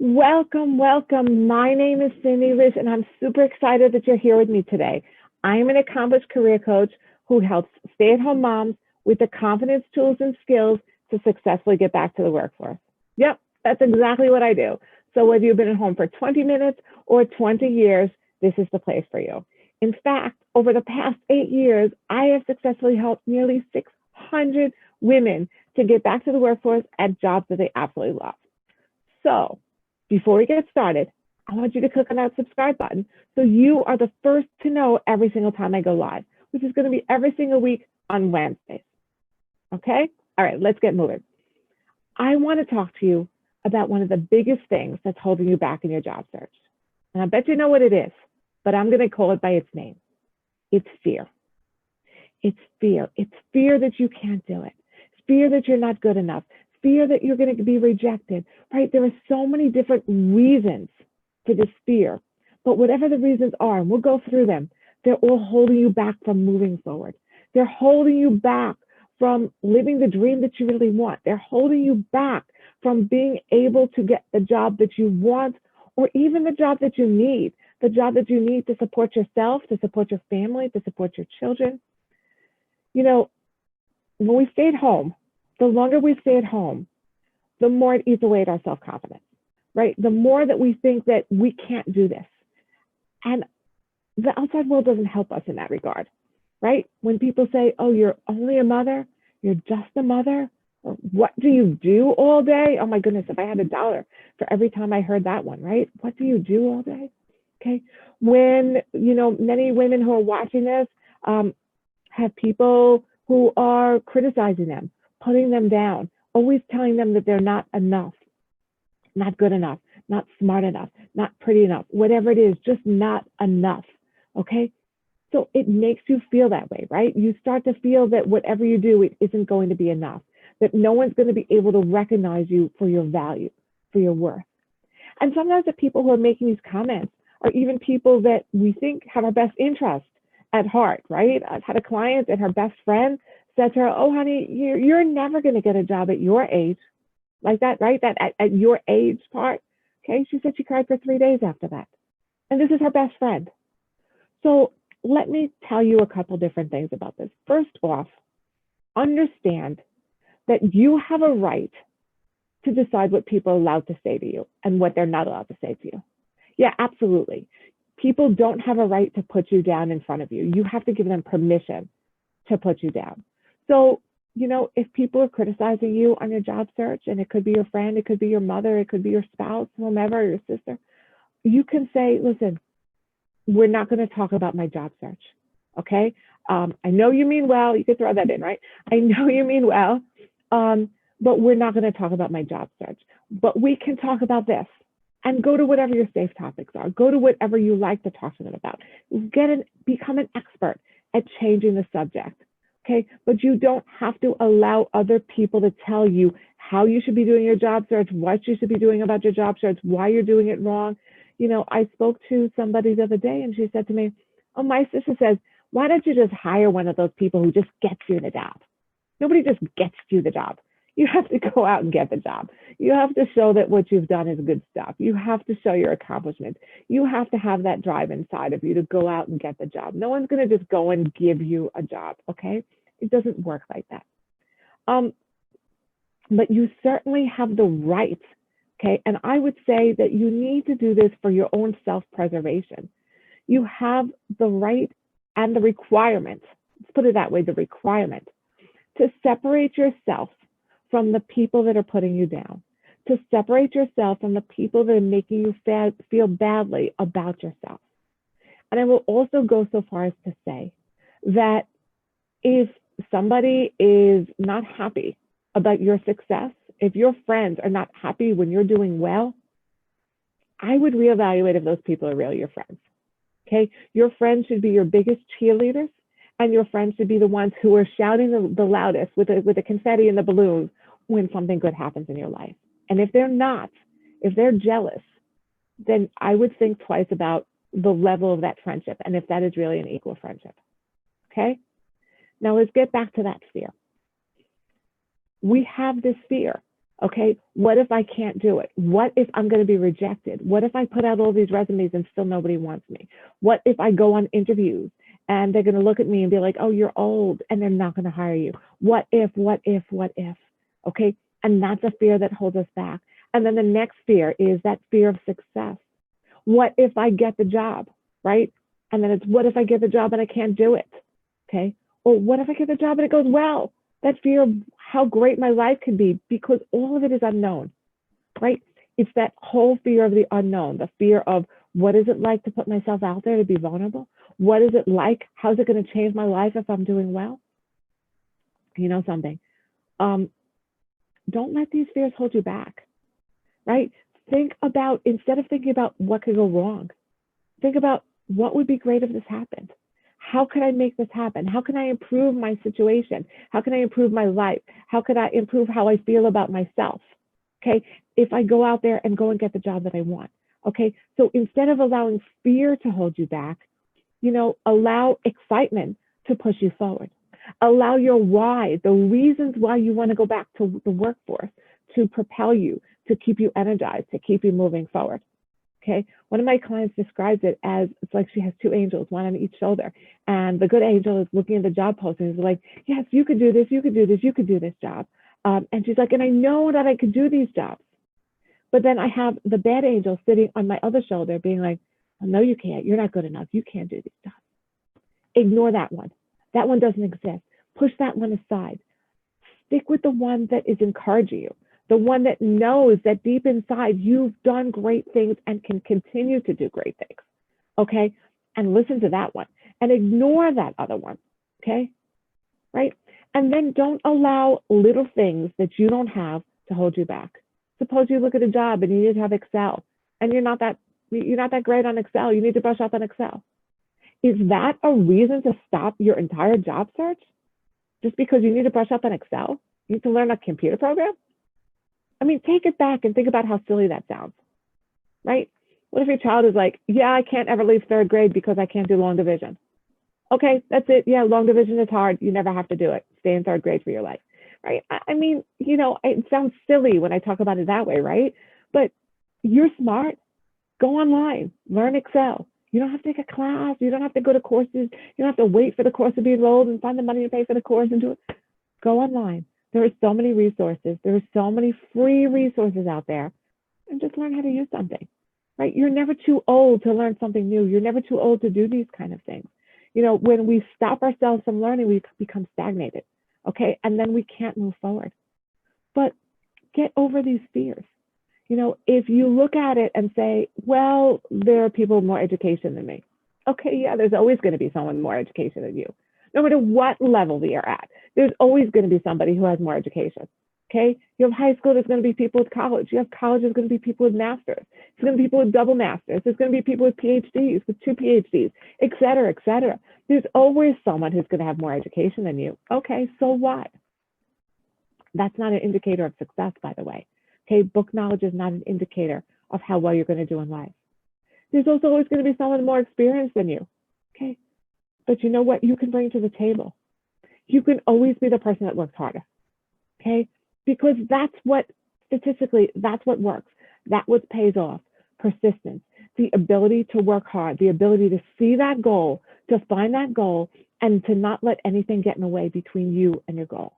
Welcome, welcome. My name is Cindy Liz, and I'm super excited that you're here with me today. I'm an accomplished career coach who helps stay-at-home moms with the confidence, tools, and skills to successfully get back to the workforce. Yep, that's exactly what I do. So whether you've been at home for 20 minutes or 20 years, this is the place for you. In fact, over the past 8 years, I have successfully helped nearly 600 women to get back to the workforce at jobs that they absolutely love. So before we get started, I want you to click on that subscribe button so you are the first to know every single time I go live, which is going to be every single week on Wednesdays. Okay? All right, let's get moving. I want to talk to you about one of the biggest things that's holding you back in your job search. And I bet you know what it is, but I'm going to call it by its name. It's fear. It's fear. It's fear that you can't do it. It's fear that you're not good enough. Fear that you're going to be rejected, right? There are so many different reasons for this fear, but whatever the reasons are, and we'll go through them, they're all holding you back from moving forward. They're holding you back from living the dream that you really want. They're holding you back from being able to get the job that you want, or even the job that you need, to support yourself, to support your family, to support your children. You know, when we stay at home, the longer we stay at home, the more it eats away at our self-confidence, right? The more that we think that we can't do this. And the outside world doesn't help us in that regard, right? When people say, oh, you're only a mother, you're just a mother, or what do you do all day? Oh my goodness, if I had $1 for every time I heard that one, right? What do you do all day? Okay. When, many women who are watching this have people who are criticizing them, putting them down, always telling them that they're not enough, not good enough, not smart enough, not pretty enough, whatever it is, just not enough, okay? So it makes you feel that way, right? You start to feel that whatever you do, it isn't going to be enough, that no one's going to be able to recognize you for your value, for your worth. And sometimes the people who are making these comments are even people that we think have our best interest at heart, right? I've had a client and her best friend said to her, oh, honey, you're never going to get a job at your age, like that, right? That at your age part. Okay. She said she cried for 3 days after that. And this is her best friend. So let me tell you a couple different things about this. First off, understand that you have a right to decide what people are allowed to say to you and what they're not allowed to say to you. Yeah, absolutely. People don't have a right to put you down in front of you. You have to give them permission to put you down. So, if people are criticizing you on your job search, and it could be your friend, it could be your mother, it could be your spouse, whomever, your sister, you can say, listen, we're not going to talk about my job search. Okay. I know you mean well. You could throw that in, right? I know you mean well, but we're not going to talk about my job search. But we can talk about this and go to whatever your safe topics are. Go to whatever you like to talk to them about. Become an expert at changing the subject. Okay, but you don't have to allow other people to tell you how you should be doing your job search, what you should be doing about your job search, why you're doing it wrong. I spoke to somebody the other day and she said to me, oh, my sister says, why don't you just hire one of those people who just gets you the job? Nobody just gets you the job. You have to go out and get the job. You have to show that what you've done is good stuff. You have to show your accomplishments. You have to have that drive inside of you to go out and get the job. No one's going to just go and give you a job, okay? It doesn't work like that. But you certainly have the right, okay? And I would say that you need to do this for your own self-preservation. You have the right and the requirement, let's put it that way, the requirement to separate yourself from the people that are putting you down, to separate yourself from the people that are making you feel badly about yourself. And I will also go so far as to say that if somebody is not happy about your success, if your friends are not happy when you're doing well, I would reevaluate if those people are really your friends. Okay, your friends should be your biggest cheerleaders, and your friends should be the ones who are shouting the loudest with the confetti and the balloons when something good happens in your life. And if they're not, if they're jealous, then I would think twice about the level of that friendship and if that is really an equal friendship. Okay? Now let's get back to that fear. We have this fear Okay, what if I can't do it? What if I'm going to be rejected? What if I put out all these resumes and still nobody wants me? What if I go on interviews and they're going to look at me and be like, oh, you're old, and they're not going to hire you? What if, what if, what if? Okay, and that's a fear that holds us back. And then the next fear is that fear of success. What if I get the job, right? And then it's, what if I get the job and I can't do it? Okay, or what if I get the job and it goes well? That fear of how great my life could be, because all of it is unknown, right? It's that whole fear of the unknown, the fear of what is it like to put myself out there to be vulnerable? What is it like? How's it going to change my life if I'm doing well? You know something? Don't let these fears hold you back, right? Think about, instead of thinking about what could go wrong, think about what would be great if this happened. How can I make this happen? How can I improve my situation? How can I improve my life? How could I improve how I feel about myself? Okay, if I go out there and go and get the job that I want. Okay, so instead of allowing fear to hold you back, allow excitement to push you forward. Allow your why, the reasons why you want to go back to the workforce, to propel you, to keep you energized, to keep you moving forward. Okay, one of my clients describes it as, it's like she has two angels, one on each shoulder, and the good angel is looking at the job posting, is like, yes, you could do this, you could do this, you could do this job, and she's like, and I know that I could do these jobs, but then I have the bad angel sitting on my other shoulder, being like, oh, no, you can't, you're not good enough, you can't do these jobs. Ignore that one. That one doesn't exist. Push that one aside. Stick with the one that is encouraging you, the one that knows that deep inside you've done great things and can continue to do great things. Okay? And listen to that one and ignore that other one. Okay? Right? And then don't allow little things that you don't have to hold you back. Suppose you look at a job and you need to have Excel, and you're not that great on Excel. You need to brush up on Excel. Is that a reason to stop your entire job search? Just because you need to brush up on Excel? You need to learn a computer program? I mean, take it back and think about how silly that sounds, right? What if your child is like, yeah, I can't ever leave third grade because I can't do long division? Okay, that's it. Yeah, long division is hard. You never have to do it. Stay in third grade for your life, right? I mean, it sounds silly when I talk about it that way, right? But you're smart. Go online, learn Excel. You don't have to take a class. You don't have to go to courses. You don't have to wait for the course to be enrolled and find the money to pay for the course and do it. Go online. There are so many resources. There are so many free resources out there, and just learn how to use something, right? You're never too old to learn something new. You're never too old to do these kind of things. When we stop ourselves from learning, we become stagnated, okay? And then we can't move forward. But get over these fears. If you look at it and say, well, there are people with more education than me. Okay, yeah, there's always going to be someone with more education than you. No matter what level you're at, there's always going to be somebody who has more education. Okay, you have high school, there's going to be people with college. You have college, there's going to be people with masters. There's going to be people with double masters. There's going to be people with PhDs, with 2 PhDs, et cetera, et cetera. There's always someone who's going to have more education than you. Okay, so what? That's not an indicator of success, by the way. Okay, book knowledge is not an indicator of how well you're going to do in life. There's also always going to be someone more experienced than you. Okay, but you know what you can bring to the table? You can always be the person that works harder. Okay, because that's what, statistically, that's what works. That's what pays off. Persistence, the ability to work hard, the ability to see that goal, to find that goal, and to not let anything get in the way between you and your goal.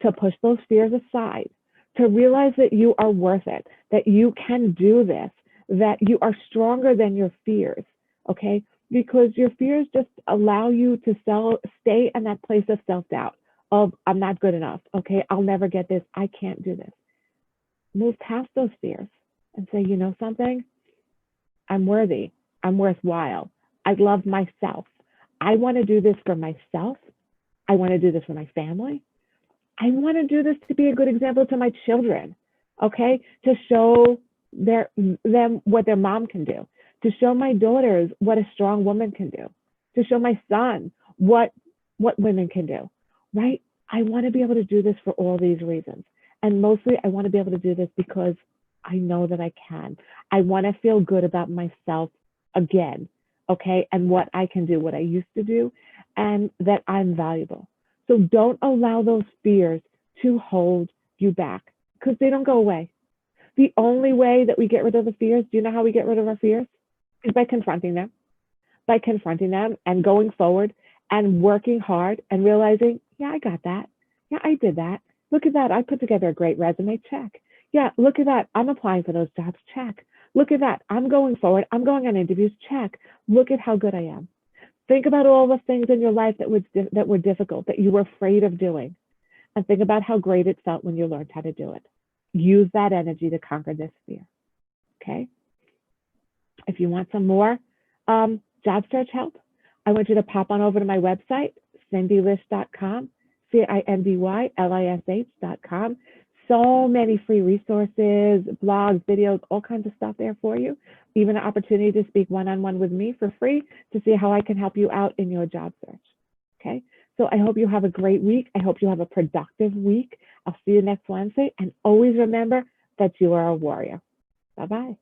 To push those fears aside, to realize that you are worth it, that you can do this, that you are stronger than your fears, okay? Because your fears just allow you to stay in that place of self-doubt, of I'm not good enough, okay? I'll never get this, I can't do this. Move past those fears and say, you know something? I'm worthy, I'm worthwhile, I love myself. I want to do this for myself. I want to do this for my family. I want to do this to be a good example to my children, okay? To show them what their mom can do, to show my daughters what a strong woman can do, to show my son what women can do, right? I want to be able to do this for all these reasons. And mostly I want to be able to do this because I know that I can. I want to feel good about myself again, okay? And what I can do, what I used to do, and that I'm valuable. So don't allow those fears to hold you back. because they don't go away. The only way that we get rid of the fears, do you know how we get rid of our fears? Is by confronting them. By confronting them and going forward and working hard and realizing, yeah, I got that. Yeah, I did that. Look at that. I put together a great resume. Check. Yeah, look at that. I'm applying for those jobs. Check. Look at that. I'm going forward. I'm going on interviews. Check. Look at how good I am. Think about all the things in your life that were difficult, that you were afraid of doing, and think about how great it felt when you learned how to do it. Use that energy to conquer this fear. Okay. If you want some more job search help, I want you to pop on over to my website, cindylish.com, CINDYLISH.com. So many free resources, blogs, videos, all kinds of stuff there for you. Even an opportunity to speak one-on-one with me for free to see how I can help you out in your job search. Okay, so I hope you have a great week. I hope you have a productive week. I'll see you next Wednesday. And always remember that you are a warrior. Bye-bye.